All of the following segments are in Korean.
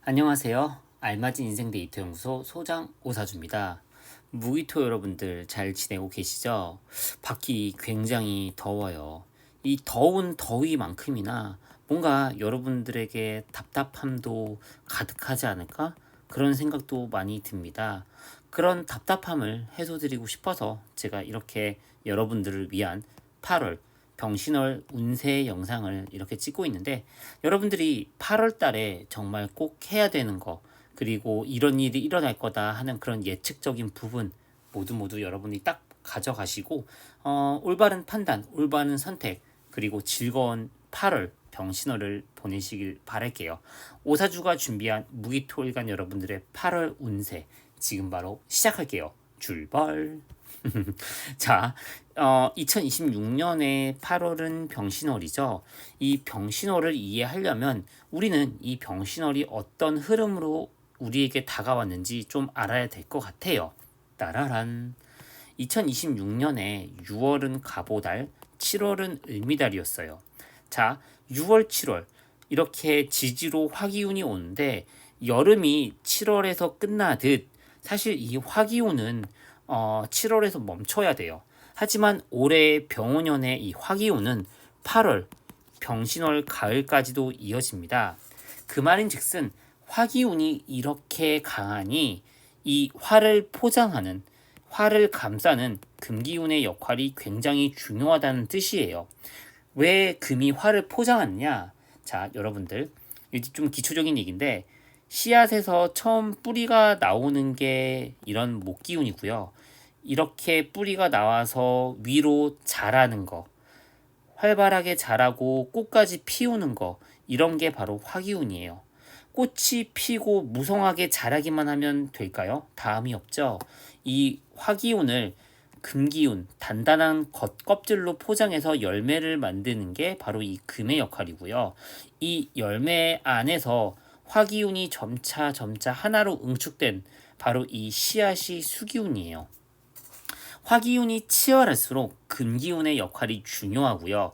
안녕하세요. 알맞은 인생 데이터 연구소 소장 오사주입니다. 무기토 여러분들 잘 지내고 계시죠? 밖이 굉장히 더워요. 이 더운 더위만큼이나 뭔가 여러분들에게 답답함도 가득하지 않을까? 그런 생각도 많이 듭니다. 그런 답답함을 해소드리고 싶어서 제가 이렇게 여러분들을 위한 8월 병신월 운세 영상을 이렇게 찍고 있는데, 여러분들이 8월 달에 정말 꼭 해야 되는 거, 그리고 이런 일이 일어날 거다 하는 그런 예측적인 부분 모두 여러분이 딱 가져가시고 올바른 판단, 올바른 선택, 그리고 즐거운 8월 병신월을 보내시길 바랄게요. 오사주가 준비한 무기토일간 여러분들의 8월 운세 지금 바로 시작할게요. 출발. 자, 2026년의 8월은 병신월이죠. 이 병신월을 이해하려면 우리는 이 병신월이 어떤 흐름으로 우리에게 다가왔는지 좀 알아야 될 것 같아요. 따라란. 2026년에 6월은 갑오달, 7월은 을미달이었어요. 자, 6월, 7월 이렇게 지지로 화기운이 오는데, 여름이 7월에서 끝나듯 사실 이 화기운은 7월에서 멈춰야 돼요. 하지만 올해 병원년의 이 화기운은 8월 병신월 가을까지도 이어집니다. 그 말인즉슨 화기운이 이렇게 강하니 이 화를 포장하는, 화를 감싸는 금기운의 역할이 굉장히 중요하다는 뜻이에요. 왜 금이 화를 포장하느냐? 자, 여러분들, 이게 좀 기초적인 얘기인데, 씨앗에서 처음 뿌리가 나오는 게 이런 목기운이고요. 이렇게 뿌리가 나와서 위로 자라는 거, 활발하게 자라고 꽃까지 피우는 거, 이런 게 바로 화기운이에요. 꽃이 피고 무성하게 자라기만 하면 될까요? 다음이 없죠. 이 화기운을 금기운, 단단한 껍질로 포장해서 열매를 만드는 게 바로 이 금의 역할이고요. 이 열매 안에서 화기운이 점차 하나로 응축된 바로 이 씨앗이 수기운이에요. 화기운이 치열할수록 금기운의 역할이 중요하고요.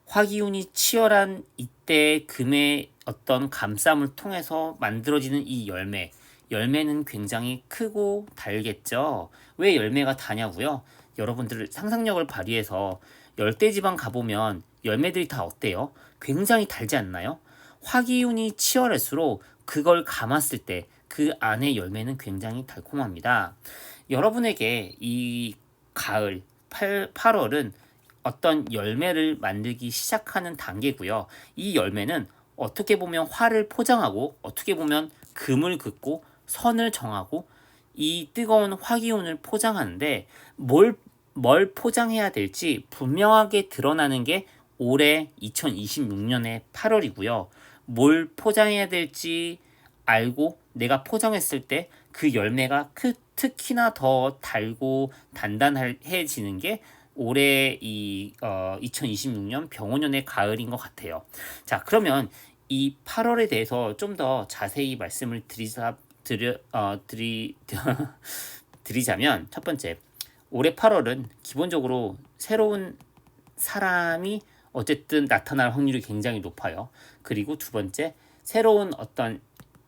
화기운이 치열한 이때 금의 어떤 감쌈을 통해서 만들어지는 이 열매는 굉장히 크고 달겠죠. 왜 열매가 다냐고요? 여러분들 상상력을 발휘해서 열대지방 가보면 열매들이 다 어때요? 굉장히 달지 않나요? 화기운이 치열할수록 그걸 감았을 때 그 안의 열매는 굉장히 달콤합니다. 여러분에게 이 가을 8월은 어떤 열매를 만들기 시작하는 단계고요. 이 열매는 어떻게 보면 화를 포장하고, 어떻게 보면 금을 긋고 선을 정하고 이 뜨거운 화기운을 포장하는데, 뭘 포장해야 될지 분명하게 드러나는 게 올해 2026년의 8월이고요. 뭘 포장해야 될지 알고 내가 포장했을 때 그 열매가 특히나 더 달고 단단해지는 게 올해 이 2026년 병원년의 가을인 것 같아요. 자, 그러면 이 8월에 대해서 좀 더 자세히 말씀을 드리자면, 첫 번째, 올해 8월은 기본적으로 새로운 사람이 어쨌든 나타날 확률이 굉장히 높아요. 그리고 두 번째, 새로운 어떤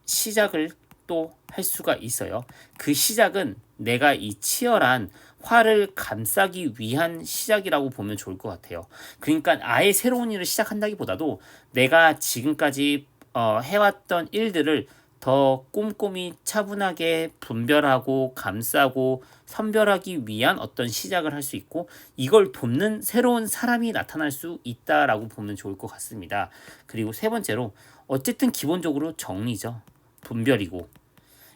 시작을 또 할 수가 있어요. 그 시작은 내가 이 치열한 화를 감싸기 위한 시작이라고 보면 좋을 것 같아요. 그러니까 아예 새로운 일을 시작한다기보다도 내가 지금까지 해왔던 일들을 더 꼼꼼히 차분하게 분별하고 감싸고 선별하기 위한 어떤 시작을 할 수 있고, 이걸 돕는 새로운 사람이 나타날 수 있다라고 보면 좋을 것 같습니다. 그리고 세 번째로, 어쨌든 기본적으로 정리죠. 분별이고,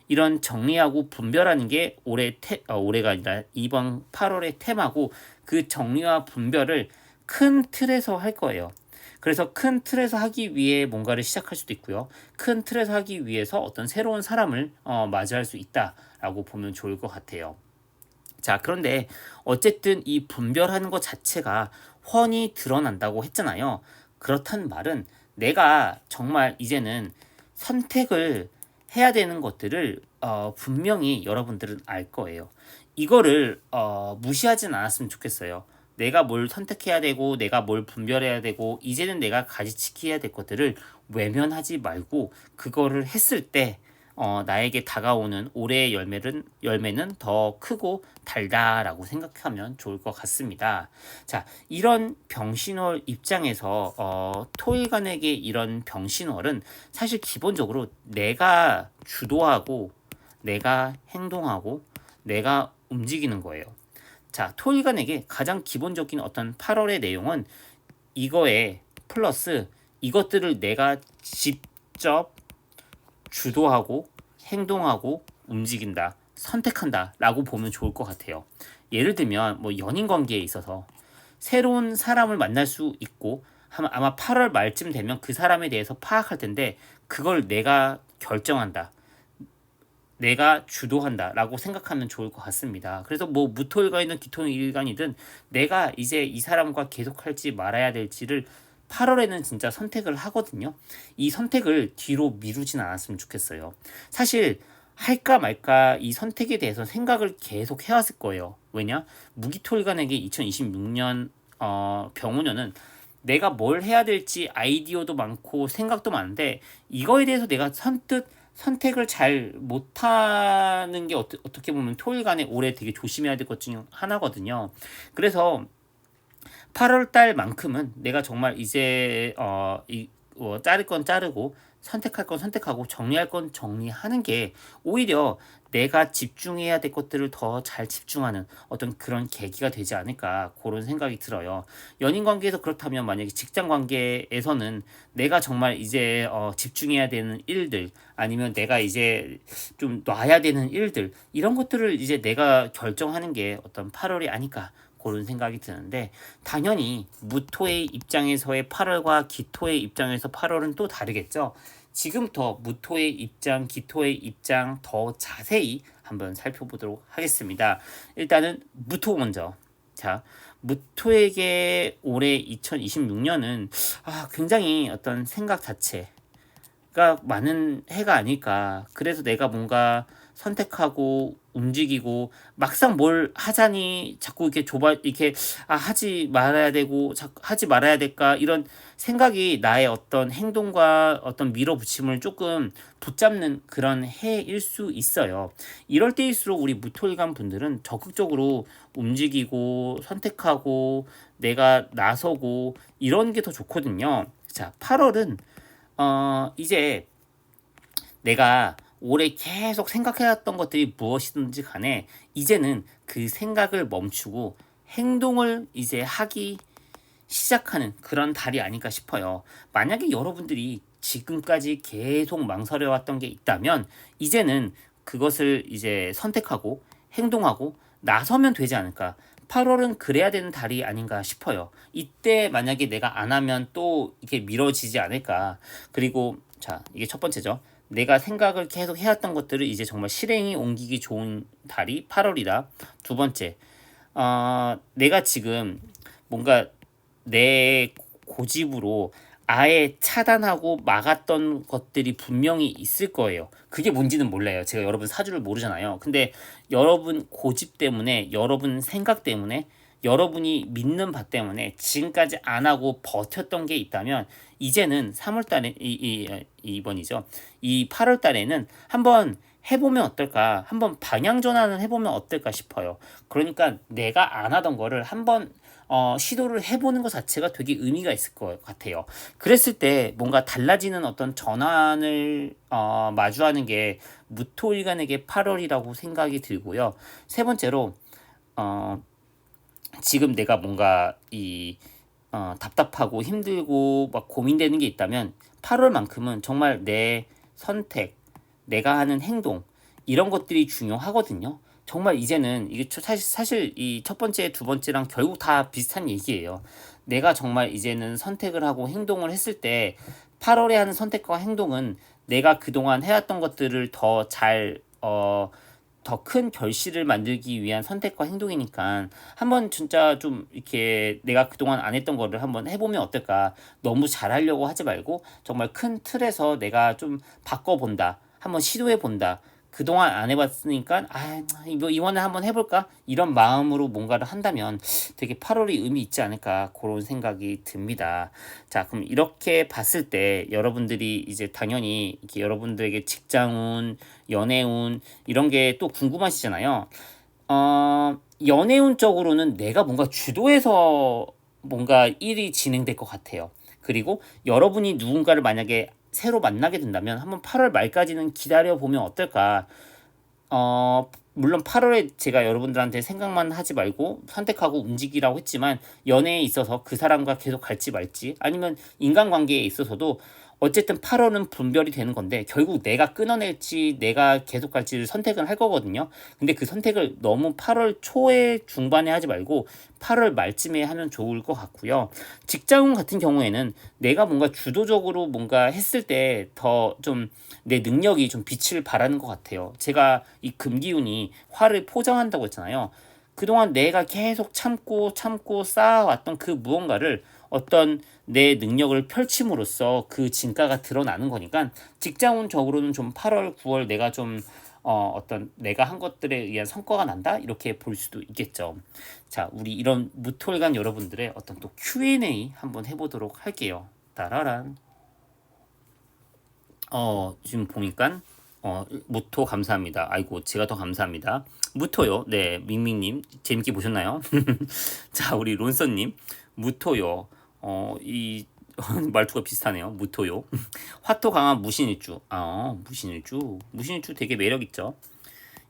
이런 정리하고 분별하는 게 올해가 아니라 이번 8월의 테마고, 그 정리와 분별을 큰 틀에서 할 거예요. 그래서 큰 틀에서 하기 위해 뭔가를 시작할 수도 있고요. 큰 틀에서 하기 위해서 어떤 새로운 사람을 맞이할 수 있다라고 보면 좋을 것 같아요. 자, 그런데 어쨌든 이 분별하는 것 자체가 훤히 드러난다고 했잖아요. 그렇단 말은 내가 정말 이제는 선택을 해야 되는 것들을 분명히 여러분들은 알 거예요. 이거를 무시하진 않았으면 좋겠어요. 내가 뭘 선택해야 되고 내가 뭘 분별해야 되고 이제는 내가 가지치기해야 될 것들을 외면하지 말고 그거를 했을 때 나에게 다가오는 올해의 열매는 더 크고 달다라고 생각하면 좋을 것 같습니다. 자, 이런 병신월 입장에서 토일간에게 이런 병신월은 사실 기본적으로 내가 주도하고 내가 행동하고 내가 움직이는 거예요. 자, 토일간에게 가장 기본적인 어떤 8월의 내용은 이거에 플러스 이것들을 내가 직접 주도하고 행동하고 움직인다, 선택한다 라고 보면 좋을 것 같아요. 예를 들면 뭐 연인 관계에 있어서 새로운 사람을 만날 수 있고 아마 8월 말쯤 되면 그 사람에 대해서 파악할 텐데 그걸 내가 결정한다. 내가 주도한다 라고 생각하면 좋을 것 같습니다. 그래서 뭐 무토일간이든 기토일간이든 내가 이제 이 사람과 계속할지 말아야 될지를 8월에는 진짜 선택을 하거든요. 이 선택을 뒤로 미루진 않았으면 좋겠어요. 사실 할까 말까 이 선택에 대해서 생각을 계속 해왔을 거예요. 왜냐? 무기토일간에게 2026년 병우년은 내가 뭘 해야 될지 아이디어도 많고 생각도 많은데 이거에 대해서 내가 선택을 잘 못하는 게 어떻게 보면 토일간에 올해 되게 조심해야 될 것 중 하나거든요. 그래서 8월 달만큼은 내가 정말 이제 자를 건 자르고 선택할 건 선택하고 정리할 건 정리하는 게 오히려 내가 집중해야 될 것들을 더 잘 집중하는 어떤 그런 계기가 되지 않을까 그런 생각이 들어요. 연인 관계에서 그렇다면 만약에 직장 관계에서는 내가 정말 이제 집중해야 되는 일들 아니면 내가 이제 좀 놔야 되는 일들 이런 것들을 이제 내가 결정하는 게 어떤 8월이 아닐까 그런 생각이 드는데 당연히 무토의 입장에서의 8월과 기토의 입장에서 8월은 또 다르겠죠. 지금부터 무토의 입장, 기토의 입장 더 자세히 한번 살펴보도록 하겠습니다. 일단은 무토 먼저. 자, 무토에게 올해 2026년은 굉장히 어떤 생각 자체가 많은 해가 아닐까. 그래서 내가 뭔가 선택하고 움직이고 막상 뭘 하자니 자꾸 이렇게 하지 말아야 되고 하지 말아야 될까 이런 생각이 나의 어떤 행동과 어떤 밀어붙임을 조금 붙잡는 그런 해일 수 있어요. 이럴 때일수록 우리 무토일간 분들은 적극적으로 움직이고 선택하고 내가 나서고 이런 게 더 좋거든요. 자, 8월은 이제 내가 올해 계속 생각해왔던 것들이 무엇이든지 간에 이제는 그 생각을 멈추고 행동을 이제 하기 시작하는 그런 달이 아닐까 싶어요. 만약에 여러분들이 지금까지 계속 망설여왔던 게 있다면 이제는 그것을 이제 선택하고 행동하고 나서면 되지 않을까. 8월은 그래야 되는 달이 아닌가 싶어요. 이때 만약에 내가 안 하면 또 이렇게 미뤄지지 않을까. 그리고 자, 이게 첫 번째죠. 내가 생각을 계속 해왔던 것들을 이제 정말 실행이 옮기기 좋은 달이 8월이다. 두 번째, 내가 지금 뭔가 내 고집으로 아예 차단하고 막았던 것들이 분명히 있을 거예요. 그게 뭔지는 몰라요. 제가 여러분 사주를 모르잖아요. 근데 여러분 고집 때문에, 여러분 생각 때문에, 여러분이 믿는 바 때문에 지금까지 안 하고 버텼던 게 있다면 이제는 3월 달에 이번이죠. 이 8월 달에는 한번 해보면 어떨까? 한번 방향 전환을 해보면 어떨까 싶어요. 그러니까 내가 안 하던 거를 한번 시도를 해보는 것 자체가 되게 의미가 있을 것 같아요. 그랬을 때 뭔가 달라지는 어떤 전환을 마주하는 게 무토일간에게 8월이라고 생각이 들고요. 세 번째로 지금 내가 뭔가 답답하고 힘들고 막 고민되는 게 있다면 8월만큼은 정말 내 선택, 내가 하는 행동 이런 것들이 중요하거든요. 정말 이제는 이게 사실 이 첫 번째, 두 번째랑 결국 다 비슷한 얘기예요. 내가 정말 이제는 선택을 하고 행동을 했을 때 8월에 하는 선택과 행동은 내가 그동안 해왔던 것들을 더 큰 결실을 만들기 위한 선택과 행동이니까 한번 진짜 좀 이렇게 내가 그동안 안 했던 거를 한번 해보면 어떨까. 너무 잘하려고 하지 말고 정말 큰 틀에서 내가 좀 바꿔본다. 한번 시도해본다. 그동안 안 해봤으니까 이번에 한번 해볼까 이런 마음으로 뭔가를 한다면 되게 8월이 의미 있지 않을까 그런 생각이 듭니다. 자, 그럼 이렇게 봤을 때 여러분들이 이제 당연히 이렇게 여러분들에게 직장운, 연애운 이런 게 또 궁금하시잖아요. 연애운 쪽으로는 내가 뭔가 주도해서 뭔가 일이 진행될 것 같아요. 그리고 여러분이 누군가를 만약에 새로 만나게 된다면 한번 8월 말까지는 기다려보면 어떨까. 물론 8월에 제가 여러분들한테 생각만 하지 말고 선택하고 움직이라고 했지만 연애에 있어서 그 사람과 계속 갈지 말지 아니면 인간관계에 있어서도 어쨌든 8월은 분별이 되는 건데 결국 내가 끊어낼지 내가 계속 갈지를 선택을 할 거거든요. 근데 그 선택을 너무 8월 초에 중반에 하지 말고 8월 말쯤에 하면 좋을 것 같고요. 직장운 같은 경우에는 내가 뭔가 주도적으로 뭔가 했을 때 더 좀 내 능력이 좀 빛을 발하는 것 같아요. 제가 이 금기운이 화를 포장한다고 했잖아요. 그동안 내가 계속 참고 쌓아왔던 그 무언가를 어떤 내 능력을 펼침으로써 그 진가가 드러나는 거니까 직장운적으로는 좀 8월, 9월 내가 좀 어떤 내가 한 것들에 의한 성과가 난다 이렇게 볼 수도 있겠죠. 자, 우리 이런 무토일간 여러분들의 어떤 또 Q&A 한번 해보도록 할게요. 따라란. 지금 보니까 무토 감사합니다. 아이고 제가 더 감사합니다. 무토요. 네, 밍밍님 재밌게 보셨나요? 자, 우리 론서님 무토요. 이 말투가 비슷하네요. 무토요. 화토 강한 무신일주. 무신일주 되게 매력 있죠.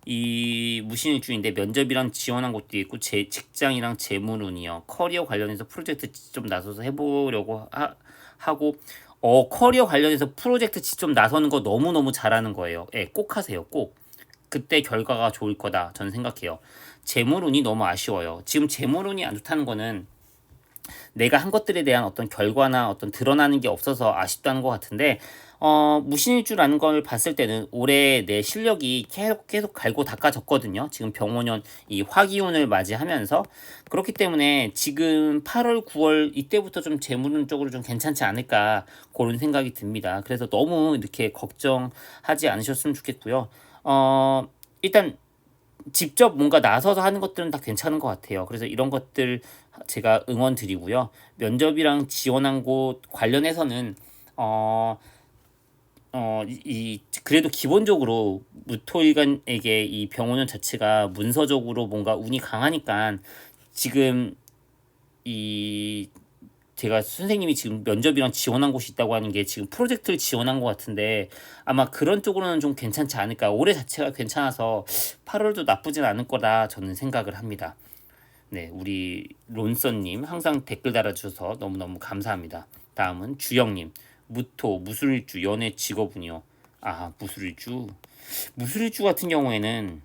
이 무신일주인데 면접이랑 지원한 곳도 있고 제 직장이랑 재물운이요. 커리어 관련해서 프로젝트 좀 나서서 해보려고 하고 커리어 관련해서 프로젝트 직접 나서는 거 너무너무 잘하는 거예요. 예, 꼭 하세요. 꼭. 그때 결과가 좋을 거다. 저는 생각해요. 재물운이 너무 아쉬워요. 지금 재물운이 안 좋다는 거는 내가 한 것들에 대한 어떤 결과나 어떤 드러나는 게 없어서 아쉽다는 것 같은데 무신일주라는 걸 봤을 때는 올해 내 실력이 계속 갈고 닦아졌거든요. 지금 병원년 이 화기운을 맞이하면서 그렇기 때문에 지금 8월, 9월 이때부터 좀 재물운 쪽으로 좀 괜찮지 않을까 그런 생각이 듭니다. 그래서 너무 이렇게 걱정하지 않으셨으면 좋겠고요. 일단 직접 뭔가 나서서 하는 것들은 다 괜찮은 것 같아요. 그래서 이런 것들 제가 응원 드리고요. 면접이랑 지원한 곳 관련해서는 그래도 기본적으로 무토일간에게 이 병원원 자체가 문서적으로 뭔가 운이 강하니까 지금 이 제가 선생님이 지금 면접이랑 지원한 곳이 있다고 하는 게 지금 프로젝트를 지원한 것 같은데 아마 그런 쪽으로는 좀 괜찮지 않을까. 올해 자체가 괜찮아서 8월도 나쁘진 않을 거다 저는 생각을 합니다. 네, 우리 론서님 항상 댓글 달아주셔서 너무너무 감사합니다. 다음은 주영님 무토 무술일주 연애 직업운이요. 무술일주 같은 경우에는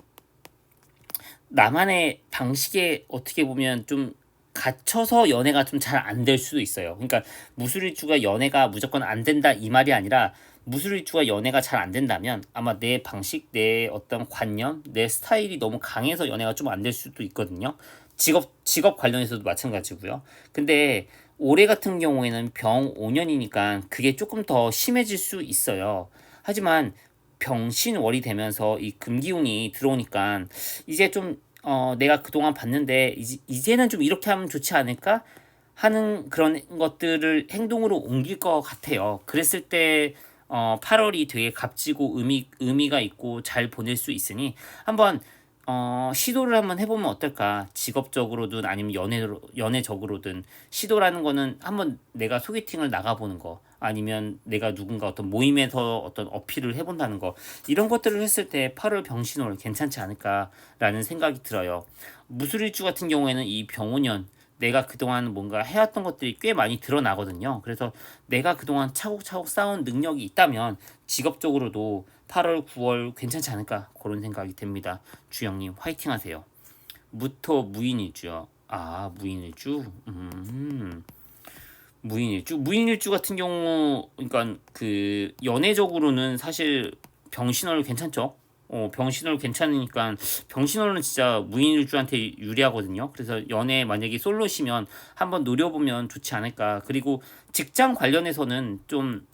나만의 방식에 어떻게 보면 좀 갇혀서 연애가 좀 잘 안 될 수도 있어요. 그러니까 무술일주가 연애가 무조건 안 된다 이 말이 아니라 무술일주가 연애가 잘 안 된다면 아마 내 방식, 내 어떤 관념, 내 스타일이 너무 강해서 연애가 좀 안 될 수도 있거든요. 직업 관련해서도 마찬가지고요. 근데 올해 같은 경우에는 병 5년이니까 그게 조금 더 심해질 수 있어요. 하지만 병신월이 되면서 이 금기운이 들어오니까 이제 좀 내가 그동안 봤는데 이제는 좀 이렇게 하면 좋지 않을까 하는 그런 것들을 행동으로 옮길 것 같아요. 그랬을 때 8월이 되게 값지고 의미가 있고 잘 보낼 수 있으니 한번 시도를 한번 해보면 어떨까? 직업적으로든 아니면 연애적으로든 시도라는 거는 한번 내가 소개팅을 나가보는 거 아니면 내가 누군가 어떤 모임에서 어떤 어필을 해본다는 거 이런 것들을 했을 때 8월 병신월 괜찮지 않을까라는 생각이 들어요. 무술일주 같은 경우에는 이 병오년 내가 그동안 뭔가 해왔던 것들이 꽤 많이 드러나거든요. 그래서 내가 그동안 차곡차곡 쌓은 능력이 있다면 직업적으로도 8월, 9월 괜찮지 않을까 그런 생각이 듭니다. 주영님 화이팅 하세요. 무토 무인일주요. 무인일주. 무인일주 같은 경우 그러니까 그 연애적으로는 사실 병신월 괜찮죠. 병신월 괜찮으니까 병신월은 진짜 무인일주한테 유리하거든요. 그래서 연애 만약에 솔로시면 한번 노려보면 좋지 않을까. 그리고 직장 관련해서는 좀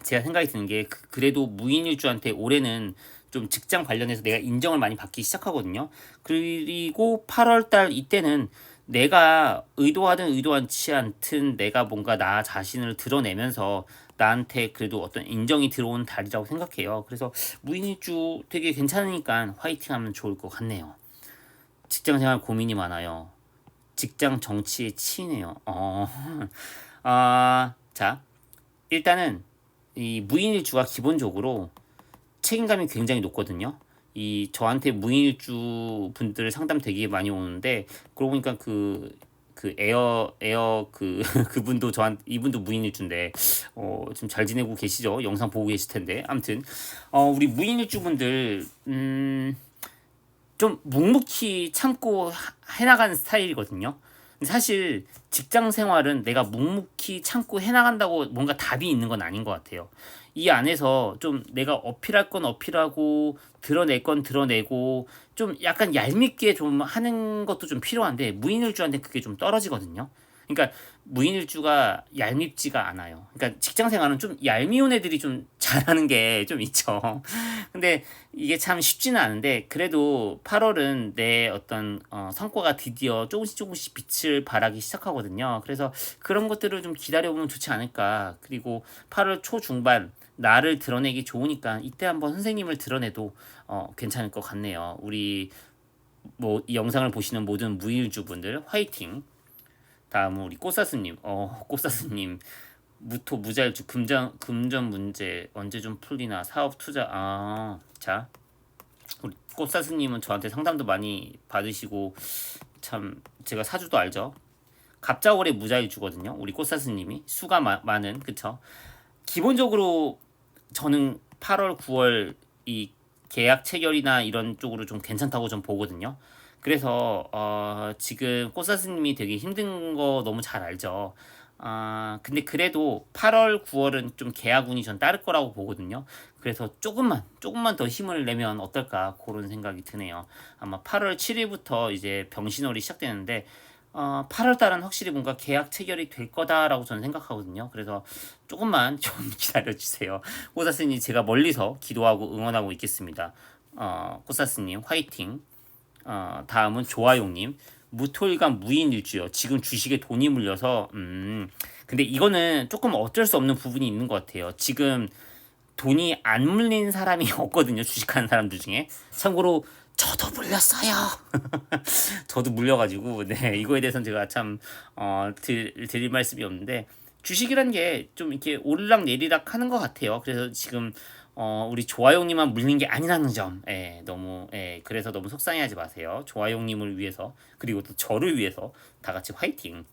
제가 생각이 드는 게 그래도 무인일주한테 올해는 좀 직장 관련해서 내가 인정을 많이 받기 시작하거든요. 그리고 8월 달 이때는 내가 의도하든 의도하지 않든 내가 뭔가 나 자신을 드러내면서 나한테 그래도 어떤 인정이 들어온 달이라고 생각해요. 그래서 무인일주 되게 괜찮으니까 화이팅 하면 좋을 것 같네요. 직장생활 고민이 많아요. 직장 정치에 치이네요. 자, 일단은 이 무인일주가 기본적으로 책임감이 굉장히 높거든요. 이 저한테 무인일주 분들 상담 되게 많이 오는데 그러고 보니까 그 에어 그분도 이분도 무인일주인데 지금 잘 지내고 계시죠? 영상 보고 계실 텐데 아무튼 우리 무인일주 분들 좀 묵묵히 참고 해나가는 스타일이거든요. 사실 직장 생활은 내가 묵묵히 참고 해나간다고 뭔가 답이 있는 건 아닌 것 같아요. 이 안에서 좀 내가 어필할 건 어필하고 드러낼 건 드러내고 좀 약간 얄밉게 좀 하는 것도 좀 필요한데 무인일주한테 그게 좀 떨어지거든요. 그러니까 무인일주가 얄밉지가 않아요. 그러니까 직장 생활은 좀 얄미운 애들이 좀 잘하는 게 좀 있죠. 근데 이게 참 쉽지는 않은데 그래도 8월은 내 어떤 성과가 드디어 조금씩 빛을 발하기 시작하거든요. 그래서 그런 것들을 좀 기다려보면 좋지 않을까. 그리고 8월 초중반 나를 드러내기 좋으니까 이때 한번 선생님을 드러내도 괜찮을 것 같네요. 우리 뭐 이 영상을 보시는 모든 무일주분들 화이팅. 다음은 우리 꽃사스님. 꽃사스님 무토 무자일주 금전 문제 언제 좀 풀리나 사업 투자 자 우리 꽃사스님은 저한테 상담도 많이 받으시고 참 제가 사주도 알죠. 갑자월에 무자일주거든요. 우리 꽃사스님이 수가 많은 그쵸. 기본적으로 저는 8월 9월 이 계약 체결이나 이런 쪽으로 좀 괜찮다고 좀 보거든요. 그래서 지금 꽃사스님이 되게 힘든 거 너무 잘 알죠. 근데 그래도 8월 9월은 좀 계약운이 전 따를 거라고 보거든요. 그래서 조금만 더 힘을 내면 어떨까 그런 생각이 드네요. 아마 8월 7일부터 이제 병신월이 시작되는데 8월 달은 확실히 뭔가 계약 체결이 될 거다라고 저는 생각하거든요. 그래서 조금만 좀 기다려 주세요. 꽃사스님 제가 멀리서 기도하고 응원하고 있겠습니다. 꽃사스님 화이팅. 다음은 조아용님 무토일간 무인일주요. 지금 주식에 돈이 물려서 근데 이거는 조금 어쩔 수 없는 부분이 있는 것 같아요. 지금 돈이 안 물린 사람이 없거든요. 주식하는 사람들 중에. 참고로 저도 물렸어요. 저도 물려가지고 네 이거에 대해서는 제가 참 드릴 말씀이 없는데 주식이란 게 좀 이렇게 오르락 내리락 하는 것 같아요. 그래서 지금 우리 조아용님만 물린 게 아니라는 점, 너무 그래서 너무 속상해하지 마세요. 조아용님을 위해서 그리고 또 저를 위해서 다 같이 화이팅.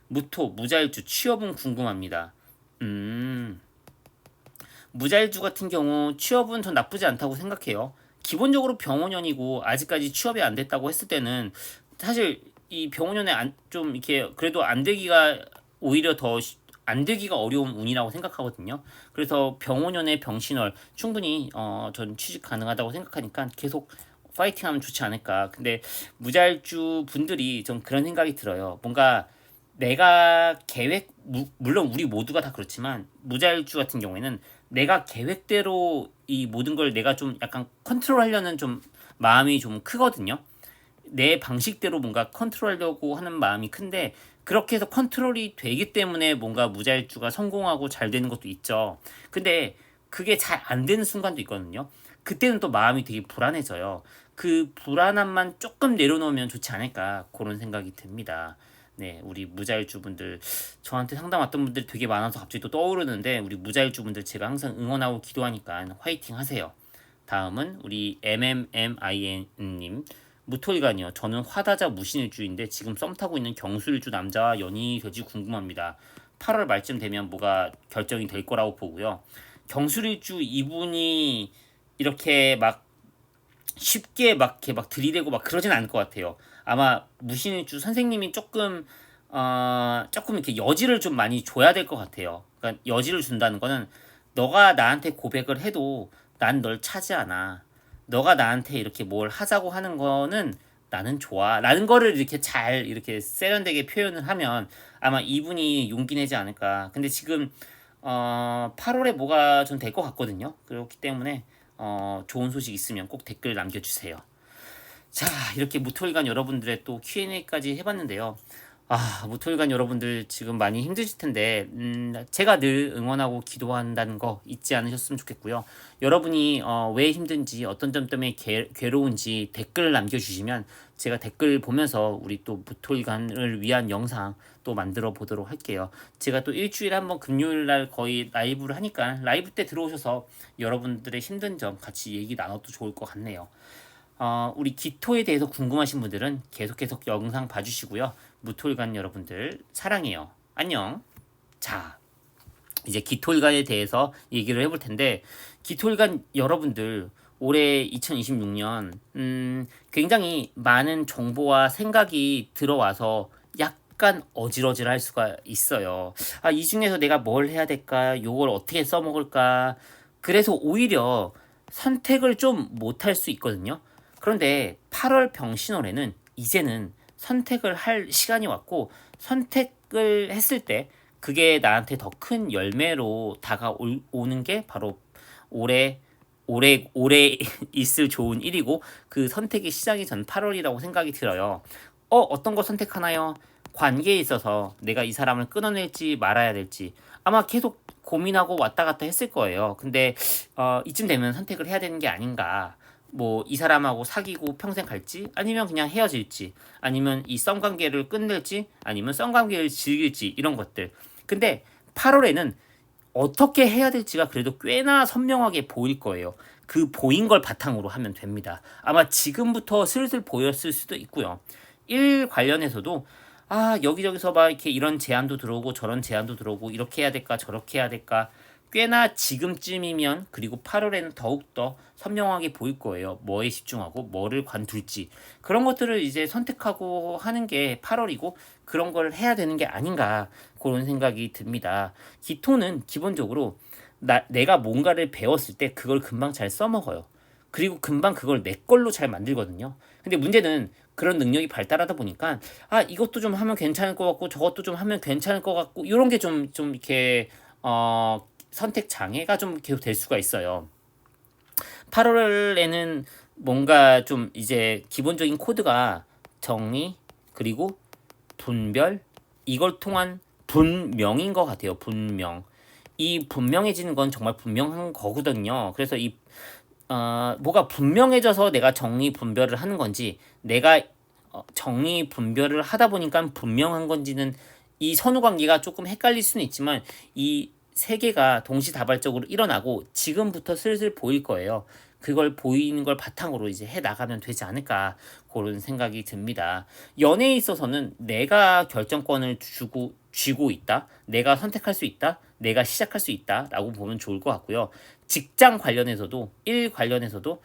무토 무자일주 취업은 궁금합니다. 무자일주 같은 경우 취업은 전 나쁘지 않다고 생각해요. 기본적으로 병원년이고 아직까지 취업이 안 됐다고 했을 때는 사실 이 병원년에 좀 이렇게 그래도 안 되기가 오히려 더 안 되기가 어려운 운이라고 생각하거든요. 그래서 병원년의 병신월 충분히 전 취직 가능하다고 생각하니까 계속 파이팅하면 좋지 않을까. 근데 무자일주 분들이 좀 그런 생각이 들어요. 뭔가 내가 물론 우리 모두가 다 그렇지만 무자일주 같은 경우에는 내가 계획대로 이 모든 걸 내가 좀 약간 컨트롤하려는 좀 마음이 좀 크거든요. 내 방식대로 뭔가 컨트롤하려고 하는 마음이 큰데 그렇게 해서 컨트롤이 되기 때문에 뭔가 무자일주가 성공하고 잘 되는 것도 있죠. 근데 그게 잘 안 되는 순간도 있거든요. 그때는 또 마음이 되게 불안해져요. 그 불안함만 조금 내려놓으면 좋지 않을까 그런 생각이 듭니다. 네, 우리 무자일주분들 저한테 상담 왔던 분들이 되게 많아서 갑자기 또 떠오르는데 우리 무자일주분들 제가 항상 응원하고 기도하니까 화이팅 하세요. 다음은 우리 MMMIN님 무토일간이요. 저는 화다자 무신일주인데 지금 썸 타고 있는 경술일주 남자와 연인이 될지 궁금합니다. 8월 말쯤 되면 뭐가 결정이 될 거라고 보고요. 경술일주 이분이 이렇게 막 쉽게 막 이렇게 막 들이대고 막 그러진 않을 것 같아요. 아마 무신일주 선생님이 조금 이렇게 여지를 좀 많이 줘야 될 것 같아요. 그러니까 여지를 준다는 거는 너가 나한테 고백을 해도 난 널 차지 않아. 너가 나한테 이렇게 뭘 하자고 하는 거는 나는 좋아. 라는 거를 이렇게 잘 이렇게 세련되게 표현을 하면 아마 이분이 용기 내지 않을까. 근데 지금 8월에 뭐가 좀 될 것 같거든요. 그렇기 때문에 좋은 소식 있으면 꼭 댓글 남겨주세요. 자, 이렇게 무토일간 여러분들의 또 Q&A까지 해봤는데요. 무토일간 여러분들 지금 많이 힘드실 텐데, 제가 늘 응원하고 기도한다는 거 잊지 않으셨으면 좋겠고요. 여러분이 왜 힘든지, 어떤 점 때문에 괴로운지 댓글을 남겨주시면 제가 댓글 보면서 우리 또 무토일간을 위한 영상 또 만들어 보도록 할게요. 제가 또 일주일에 한번 금요일 날 거의 라이브를 하니까 라이브 때 들어오셔서 여러분들의 힘든 점 같이 얘기 나눠도 좋을 것 같네요. 우리 기토에 대해서 궁금하신 분들은 계속 영상 봐주시고요. 무토일간 여러분들 사랑해요. 안녕. 자, 이제 기토일간에 대해서 얘기를 해볼 텐데, 기토일간 여러분들 올해 2026년 굉장히 많은 정보와 생각이 들어와서 약간 어질어질할 수가 있어요. 이 중에서 내가 뭘 해야 될까? 요걸 어떻게 써먹을까? 그래서 오히려 선택을 좀 못할 수 있거든요. 그런데 8월 병신월에는 이제는 선택을 할 시간이 왔고, 선택을 했을 때 그게 나한테 더 큰 열매로 다가오는 게 바로 올해 오래 있을 좋은 일이고, 그 선택의 시작이 전 8월이라고 생각이 들어요. 어떤 거 선택하나요? 관계에 있어서 내가 이 사람을 끊어낼지 말아야 될지 아마 계속 고민하고 왔다 갔다 했을 거예요. 근데 이쯤 되면 선택을 해야 되는 게 아닌가. 뭐 이 사람하고 사귀고 평생 갈지, 아니면 그냥 헤어질지, 아니면 이 썸관계를 끝낼지, 아니면 썸관계를 즐길지, 이런 것들. 근데 8월에는 어떻게 해야 될지가 그래도 꽤나 선명하게 보일 거예요. 그 보인 걸 바탕으로 하면 됩니다. 아마 지금부터 슬슬 보였을 수도 있고요. 일 관련해서도 여기저기서 막 이렇게 이런 제안도 들어오고 저런 제안도 들어오고, 이렇게 해야 될까 저렇게 해야 될까, 꽤나 지금쯤이면, 그리고 8월에는 더욱더 선명하게 보일 거예요. 뭐에 집중하고 뭐를 관둘지. 그런 것들을 이제 선택하고 하는 게 8월이고, 그런 걸 해야 되는 게 아닌가, 그런 생각이 듭니다. 기토는 기본적으로 내가 뭔가를 배웠을 때 그걸 금방 잘 써먹어요. 그리고 금방 그걸 내 걸로 잘 만들거든요. 근데 문제는 그런 능력이 발달하다 보니까 이것도 좀 하면 괜찮을 것 같고 저것도 좀 하면 괜찮을 것 같고, 이런 게 좀 이렇게 선택 장애가 좀 계속 될 수가 있어요. 8월에는 뭔가 좀 이제 기본적인 코드가 정의, 그리고 분별, 이걸 통한 분명인 것 같아요. 분명. 이 분명해지는 건 정말 분명한 거거든요. 그래서 뭐가 분명해져서 내가 정의 분별을 하는 건지, 내가 정의 분별을 하다 보니까 분명한 건지는, 이 선후 관계가 조금 헷갈릴 수는 있지만 이 세 개가 동시다발적으로 일어나고 지금부터 슬슬 보일 거예요. 그걸 보이는 걸 바탕으로 이제 해 나가면 되지 않을까, 그런 생각이 듭니다. 연애에 있어서는 내가 결정권을 쥐고 있다, 내가 선택할 수 있다, 내가 시작할 수 있다라고 보면 좋을 것 같고요. 직장 관련해서도, 일 관련해서도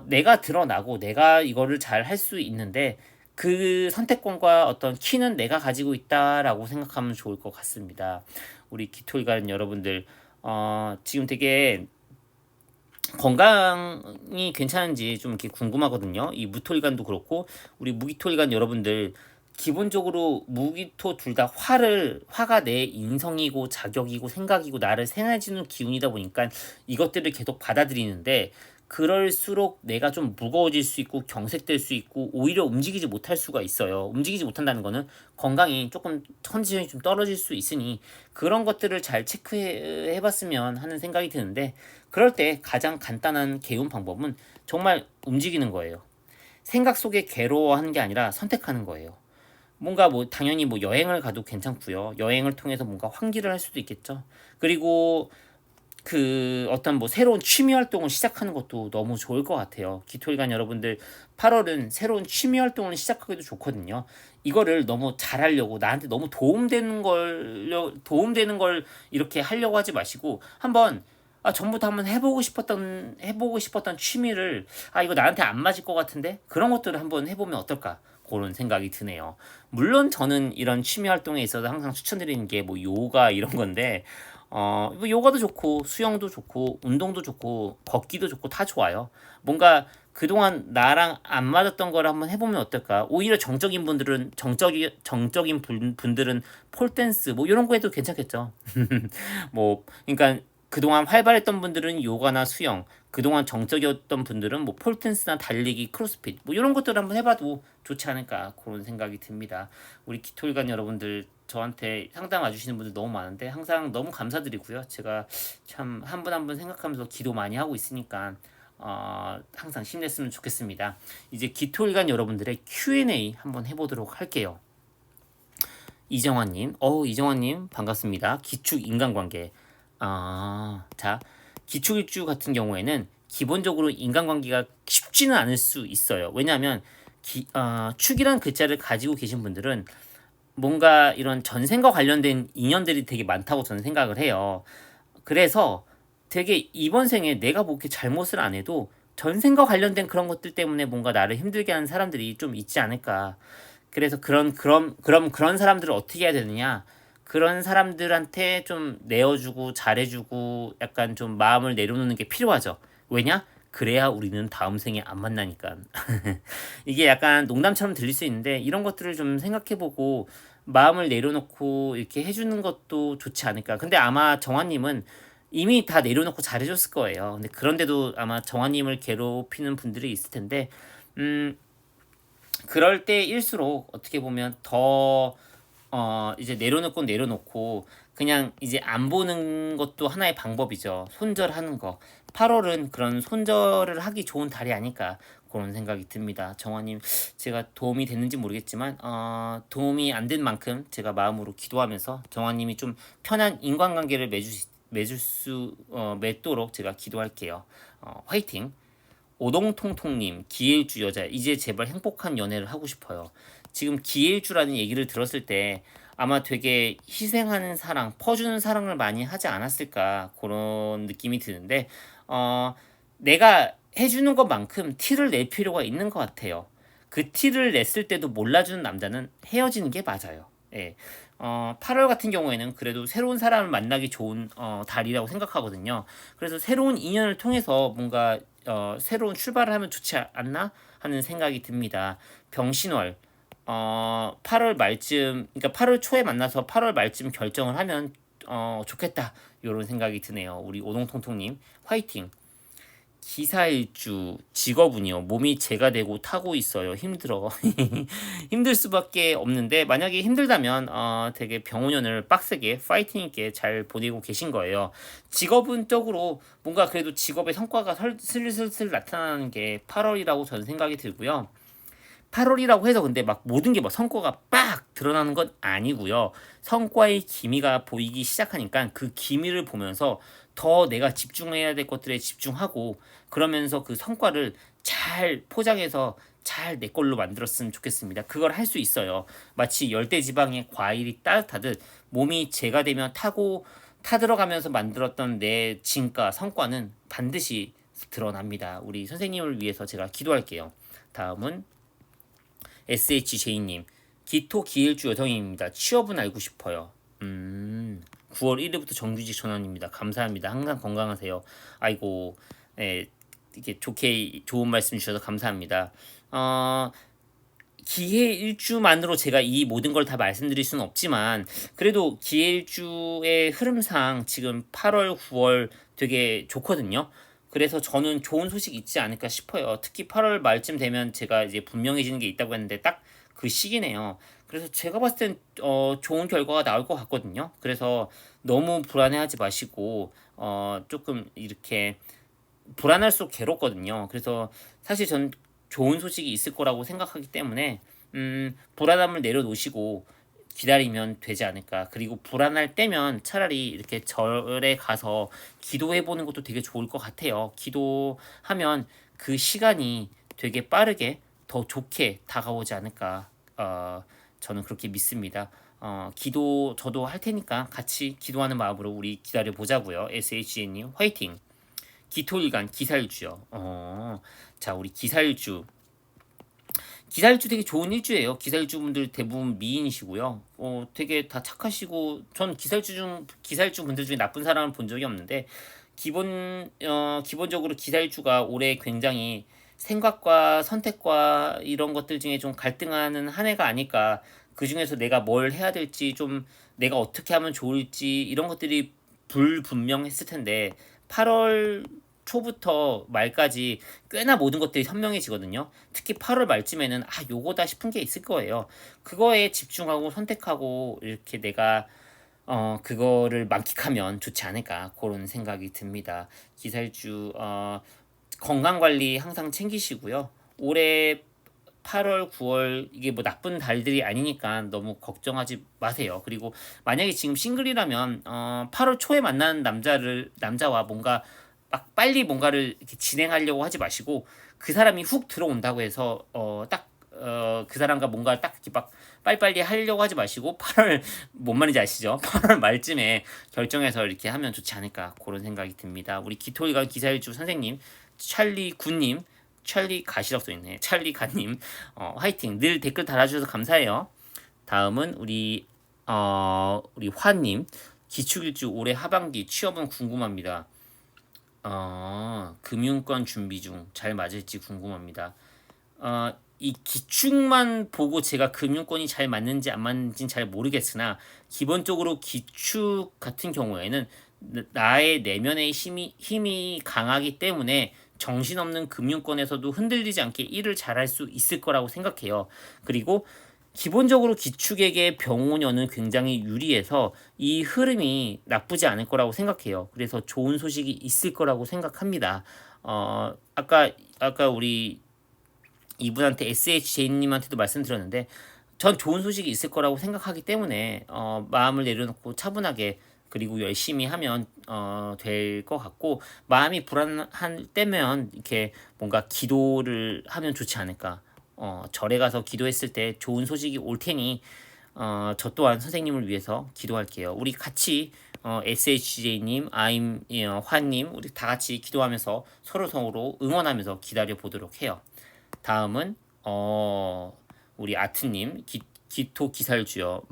내가 드러나고 내가 이거를 잘 할 수 있는데, 그 선택권과 어떤 키는 내가 가지고 있다라고 생각하면 좋을 것 같습니다. 우리 기토일간 여러분들, 지금 되게 건강이 괜찮은지 좀 이렇게 궁금하거든요. 이 무토일간도 그렇고 우리 무기토일간 여러분들, 기본적으로 무기토 둘 다 화가 내 인성이고 자격이고 생각이고 나를 생활지는 기운이다 보니까 이것들을 계속 받아들이는데, 그럴수록 내가 좀 무거워질 수 있고 경색될 수 있고 오히려 움직이지 못할 수가 있어요. 움직이지 못한다는 거는 건강이 조금, 컨디션이 좀 떨어질 수 있으니 그런 것들을 잘 체크해 봤으면 하는 생각이 드는데, 그럴 때 가장 간단한 개운 방법은 정말 움직이는 거예요. 생각 속에 괴로워하는 게 아니라 선택하는 거예요. 뭔가 뭐 당연히 뭐 여행을 가도 괜찮고요. 여행을 통해서 뭔가 환기를 할 수도 있겠죠. 그리고 그 어떤 뭐 새로운 취미 활동을 시작하는 것도 너무 좋을 것 같아요. 기토일간 여러분들, 8월은 새로운 취미 활동을 시작하기도 좋거든요. 이거를 너무 잘하려고, 나한테 너무 도움되는 걸 이렇게 하려고 하지 마시고, 한번 전부터 한번 해보고 싶었던 취미를, 이거 나한테 안 맞을 것 같은데, 그런 것들을 한번 해보면 어떨까, 그런 생각이 드네요. 물론 저는 이런 취미 활동에 있어서 항상 추천드리는 게 뭐 요가 이런 건데, 뭐 요가도 좋고 수영도 좋고 운동도 좋고 걷기도 좋고 다 좋아요. 뭔가 그동안 나랑 안 맞았던 걸 한번 해보면 어떨까? 오히려 정적인 분들은 폴댄스 뭐 이런 거 해도 괜찮겠죠. 뭐 그러니까 그동안 활발했던 분들은 요가나 수영, 그동안 정적이었던 분들은 뭐 폴댄스나 달리기, 크로스핏 뭐 이런 것들 한번 해봐도 좋지 않을까 그런 생각이 듭니다. 우리 기토일관 여러분들 저한테 상담 와주시는 분들 너무 많은데 항상 너무 감사드리고요. 제가 참 한 분 한 분 생각하면서 기도 많이 하고 있으니까 항상 힘냈으면 좋겠습니다. 이제 기토일관 여러분들의 Q&A 한번 해보도록 할게요. 이정환님, 이정환님 반갑습니다. 기축 인간관계. 자, 기축일주 같은 경우에는 기본적으로 인간관계가 쉽지는 않을 수 있어요. 왜냐하면 축이란 글자를 가지고 계신 분들은 뭔가 이런 전생과 관련된 인연들이 되게 많다고 저는 생각을 해요. 그래서 되게 이번 생에 내가 뭐 이렇게 잘못을 안 해도 전생과 관련된 그런 것들 때문에 뭔가 나를 힘들게 하는 사람들이 좀 있지 않을까. 그래서 그런 사람들을 어떻게 해야 되느냐? 그런 사람들한테 좀 내어주고 잘해주고 약간 좀 마음을 내려놓는 게 필요하죠. 왜냐? 그래야 우리는 다음 생에 안 만나니까. 이게 약간 농담처럼 들릴 수 있는데 이런 것들을 좀 생각해보고 마음을 내려놓고 이렇게 해주는 것도 좋지 않을까. 근데 아마 정환님은 이미 다 내려놓고 잘해줬을 거예요. 근데 그런데도 아마 정환님을 괴롭히는 분들이 있을 텐데, 그럴 때일수록 어떻게 보면 더 이제 내려놓고 그냥 이제 안 보는 것도 하나의 방법이죠. 손절하는 거. 8월은 그런 손절을 하기 좋은 달이 아닐까 그런 생각이 듭니다. 정화님, 제가 도움이 됐는지 모르겠지만 도움이 안 된 만큼 제가 마음으로 기도하면서 정화님이 좀 편한 인간관계를 맺도록 제가 기도할게요. 화이팅! 오동통통님, 기일주 여자, 이제 제발 행복한 연애를 하고 싶어요. 지금 기일주라는 얘기를 들었을 때 아마 되게 희생하는 사랑, 퍼주는 사랑을 많이 하지 않았을까 그런 느낌이 드는데 내가 해주는 것만큼 티를 낼 필요가 있는 것 같아요. 그 티를 냈을 때도 몰라주는 남자는 헤어지는 게 맞아요. 예. 8월 같은 경우에는 그래도 새로운 사람을 만나기 좋은 달이라고 생각하거든요. 그래서 새로운 인연을 통해서 뭔가 새로운 출발을 하면 좋지 않나 하는 생각이 듭니다. 병신월 8월 말쯤, 그러니까 8월 초에 만나서 8월 말쯤 결정을 하면 좋겠다 이런 생각이 드네요. 우리 오동통통님 화이팅. 기사일주 직업은요. 몸이 재가 되고 타고 있어요. 힘들어. 힘들 수밖에 없는데 만약에 힘들다면 되게 병원연을 빡세게 파이팅 있게 잘 보내고 계신 거예요. 직업은 쪽으로 뭔가 그래도 직업의 성과가 슬슬 나타나는 게 8월이라고 저는 생각이 들고요. 8월이라고 해서 근데 막 모든 게 막 성과가 빡 드러나는 건 아니고요. 성과의 기미가 보이기 시작하니까 그 기미를 보면서 더 내가 집중해야 될 것들에 집중하고 그러면서 그 성과를 잘 포장해서 잘 내 걸로 만들었으면 좋겠습니다. 그걸 할 수 있어요. 마치 열대지방의 과일이 따뜻하듯 몸이 재가 되면 타들어가면서 만들었던 내 진가 성과는 반드시 드러납니다. 우리 선생님을 위해서 제가 기도할게요. 다음은 SHJ님, 기토 기일주 여성입니다. 취업은 알고 싶어요. 9월 1일부터 정규직 전환입니다. 감사합니다. 항상 건강하세요. 아이고, 이렇게 좋은 말씀 주셔서 감사합니다. 기해일주만으로 제가 이 모든 걸 다 말씀드릴 수는 없지만 그래도 기해일주의 흐름상 지금 8월, 9월 되게 좋거든요. 그래서 저는 좋은 소식 있지 않을까 싶어요. 특히 8월 말쯤 되면 제가 이제 분명해지는 게 있다고 했는데 딱 그 시기네요. 그래서 제가 봤을 땐 좋은 결과가 나올 것 같거든요. 그래서 너무 불안해하지 마시고 조금 이렇게 불안할수록 괴롭거든요. 그래서 사실 전 좋은 소식이 있을 거라고 생각하기 때문에 불안함을 내려놓으시고 기다리면 되지 않을까. 그리고 불안할 때면 차라리 이렇게 절에 가서 기도해 보는 것도 되게 좋을 것 같아요. 기도하면 그 시간이 되게 빠르게 더 좋게 다가오지 않을까. 저는 그렇게 믿습니다. 기도 저도 할 테니까 같이 기도하는 마음으로 우리 기다려 보자고요. SHN님 화이팅. 기토일간 기사일주요. 자 우리 기사일주 기사일주 되게 좋은 일주예요. 기사일주분들 대부분 미인이시고요. 되게 다 착하시고 전 기사일주 분들 중에 나쁜 사람을 본 적이 없는데 기본적으로 기사일주가 올해 굉장히 생각과 선택과 이런 것들 중에 좀 갈등하는 한 해가 아닐까. 그 중에서 내가 뭘 해야 될지 좀 내가 어떻게 하면 좋을지 이런 것들이 불분명했을 텐데 8월 초부터 말까지 꽤나 모든 것들이 선명해지거든요. 특히 8월 말쯤에는 요거다 싶은 게 있을 거예요. 그거에 집중하고 선택하고 이렇게 내가 그거를 만끽하면 좋지 않을까 그런 생각이 듭니다. 기살주 건강 관리 항상 챙기시고요. 올해 8월, 9월 이게 뭐 나쁜 달들이 아니니까 너무 걱정하지 마세요. 그리고 만약에 지금 싱글이라면 8월 초에 만나는 남자와 뭔가 막 빨리 뭔가를 이렇게 진행하려고 하지 마시고 그 사람이 훅 들어온다고 해서 그 사람과 뭔가 딱 이렇게 막 빨리빨리 하려고 하지 마시고 8월 뭔 말인지 아시죠? 8월 말쯤에 결정해서 이렇게 하면 좋지 않을까 그런 생각이 듭니다. 우리 기토일관 기사일주 선생님 찰리 군님 찰리 가시라고 써있네. 찰리 가님 화이팅. 늘 댓글 달아주셔서 감사해요. 다음은 우리 화님 기축일주 올해 하반기 취업은 궁금합니다. 금융권 준비 중 잘 맞을지 궁금합니다. 이 기축만 보고 제가 금융권이 잘 맞는지 안 맞는지는 잘 모르겠으나 기본적으로 기축 같은 경우에는 나의 내면의 힘이 강하기 때문에 정신없는 금융권에서도 흔들리지 않게 일을 잘할 수 있을 거라고 생각해요. 그리고 기본적으로 기축에게 병오년은 굉장히 유리해서 이 흐름이 나쁘지 않을 거라고 생각해요. 그래서 좋은 소식이 있을 거라고 생각합니다. 아까 우리 이분한테 SHJ님한테도 말씀드렸는데 전 좋은 소식이 있을 거라고 생각하기 때문에 마음을 내려놓고 차분하게 그리고 열심히 하면 될 것 같고 마음이 불안할 때면 이렇게 뭔가 기도를 하면 좋지 않을까. 절에 가서 기도했을 때 좋은 소식이 올 테니 저 또한 선생님을 위해서 기도할게요. 우리 같이 SHJ님, 화님 우리 다 같이 기도하면서 서로 응원하면서 기다려 보도록 해요. 다음은 우리 아트님 기토 기살주요.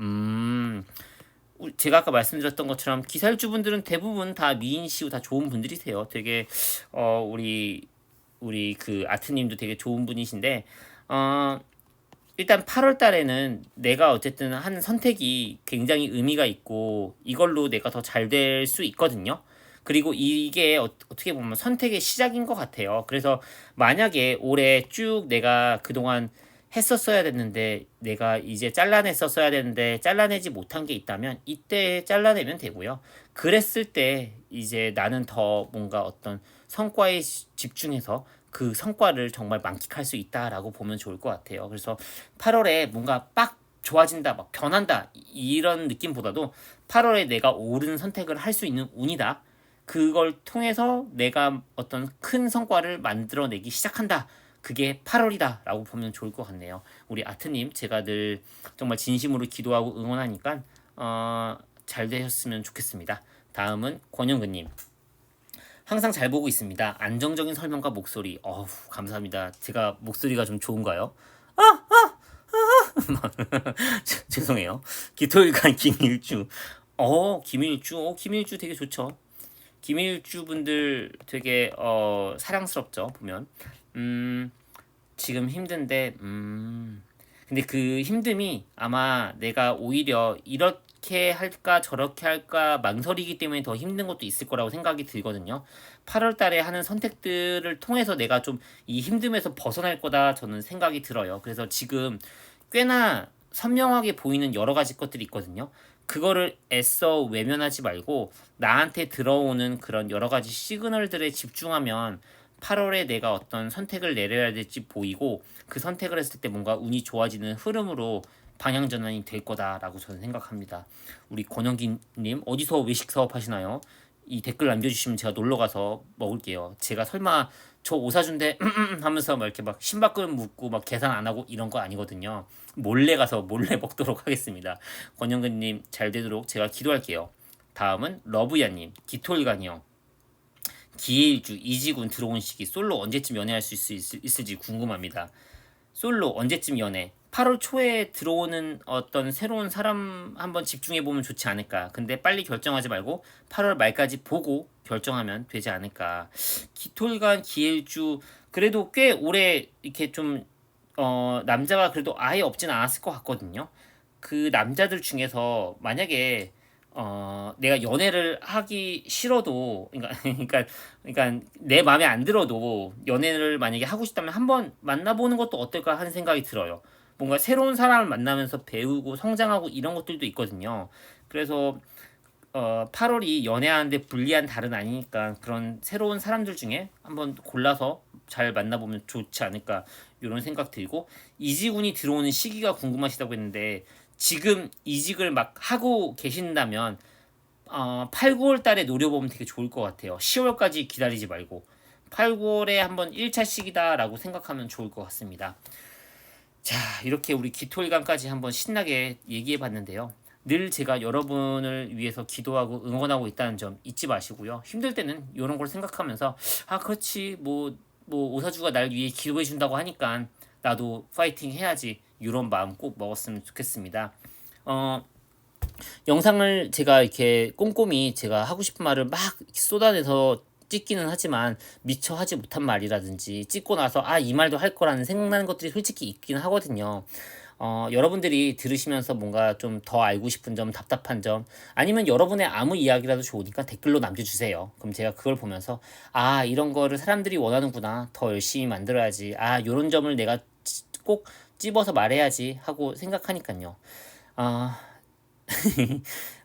제가 아까 말씀드렸던 것처럼 기살주분들은 대부분 다 미인이시고 다 좋은 분들이세요. 되게 우리 그 아트님도 되게 좋은 분이신데 일단 8월 달에는 내가 어쨌든 한 선택이 굉장히 의미가 있고 이걸로 내가 더 잘 될 수 있거든요. 그리고 이게 어떻게 보면 선택의 시작인 것 같아요. 그래서 만약에 올해 쭉 내가 그동안 했었어야 됐는데 내가 이제 잘라냈었어야 되는데 잘라내지 못한 게 있다면 이때 잘라내면 되고요. 그랬을 때 이제 나는 더 뭔가 어떤 성과에 집중해서 그 성과를 정말 만끽할 수 있다라고 보면 좋을 것 같아요. 그래서 8월에 뭔가 빡 좋아진다, 막 변한다 이런 느낌보다도 8월에 내가 옳은 선택을 할 수 있는 운이다. 그걸 통해서 내가 어떤 큰 성과를 만들어내기 시작한다. 그게 8월이다 라고 보면 좋을 것 같네요. 우리 아트님 제가 늘 정말 진심으로 기도하고 응원하니까 잘 되셨으면 좋겠습니다. 다음은 권영근님 항상 잘 보고 있습니다. 안정적인 설명과 목소리 감사합니다. 제가 목소리가 좀 좋은가요? 죄송해요. 기토일간 김일주 김일주 되게 좋죠. 김일주 분들 되게 사랑스럽죠 보면 지금 힘든데 근데 그 힘듦이 아마 내가 오히려 이렇게 할까 저렇게 할까 망설이기 때문에 더 힘든 것도 있을 거라고 생각이 들거든요. 8월 달에 하는 선택들을 통해서 내가 좀 이 힘듦에서 벗어날 거다 저는 생각이 들어요. 그래서 지금 꽤나 선명하게 보이는 여러 가지 것들이 있거든요. 그거를 애써 외면하지 말고 나한테 들어오는 그런 여러 가지 시그널들에 집중하면 8월에 내가 어떤 선택을 내려야 될지 보이고 그 선택을 했을 때 뭔가 운이 좋아지는 흐름으로 방향 전환이 될 거다라고 저는 생각합니다. 우리 권영기님 어디서 외식 사업 하시나요? 이 댓글 남겨주시면 제가 놀러 가서 먹을게요. 제가 설마 저 옷 사준대 하면서 막 이렇게 막 신발끈 묶고 막 계산 안 하고 이런 거 아니거든요. 몰래 가서 몰래 먹도록 하겠습니다. 권영근님 잘 되도록 제가 기도할게요. 다음은 러브야님 기토일간이요. 기일주 이지군 들어온 시기 솔로 언제쯤 연애할 수 있을지 궁금합니다. 솔로 언제쯤 연애 8월 초에 들어오는 어떤 새로운 사람 한번 집중해 보면 좋지 않을까. 근데 빨리 결정하지 말고 8월 말까지 보고 결정하면 되지 않을까. 기톨간 기일주 그래도 꽤 오래 이렇게 좀 남자가 그래도 아예 없진 않았을 것 같거든요. 그 남자들 중에서 만약에 내가 연애를 하기 싫어도 그러니까 내 마음에 안 들어도 연애를 만약에 하고 싶다면 한번 만나보는 것도 어떨까 하는 생각이 들어요. 뭔가 새로운 사람을 만나면서 배우고 성장하고 이런 것들도 있거든요. 그래서 8월이 연애하는데 불리한 달은 아니니까 그런 새로운 사람들 중에 한번 골라서 잘 만나보면 좋지 않을까 이런 생각 들고 이직운이 들어오는 시기가 궁금하시다고 했는데 지금 이직을 막 하고 계신다면 8, 9월 달에 노려보면 되게 좋을 것 같아요. 10월까지 기다리지 말고 8, 9월에 한번 1차 시기다라고 생각하면 좋을 것 같습니다. 자, 이렇게 우리 기토일간까지 한번 신나게 얘기해 봤는데요. 늘 제가 여러분을 위해서 기도하고 응원하고 있다는 점 잊지 마시고요. 힘들 때는 이런 걸 생각하면서 그렇지 뭐 오사주가 날 위해 기도해 준다고 하니까 나도 파이팅 해야지 이런 마음 꼭 먹었으면 좋겠습니다. 영상을 제가 이렇게 꼼꼼히 제가 하고 싶은 말을 막 쏟아내서 찍기는 하지만 미처 하지 못한 말이라든지 찍고 나서 이 말도 할 거라는 생각나는 것들이 솔직히 있긴 하거든요. 여러분들이 들으시면서 뭔가 좀 더 알고 싶은 점, 답답한 점, 아니면 여러분의 아무 이야기라도 좋으니까 댓글로 남겨주세요. 그럼 제가 그걸 보면서 이런 거를 사람들이 원하는구나. 더 열심히 만들어야지. 요런 점을 내가 꼭 찝어서 말해야지 하고 생각하니까요.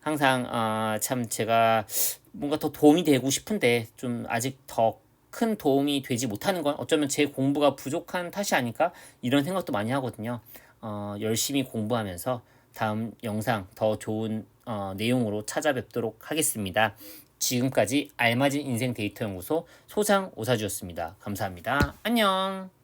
항상 참 제가 뭔가 더 도움이 되고 싶은데 좀 아직 더 큰 도움이 되지 못하는 건 어쩌면 제 공부가 부족한 탓이 아닐까 이런 생각도 많이 하거든요. 열심히 공부하면서 다음 영상 더 좋은 내용으로 찾아뵙도록 하겠습니다. 지금까지 알맞은 인생 데이터 연구소 소장 오사주였습니다. 감사합니다. 안녕.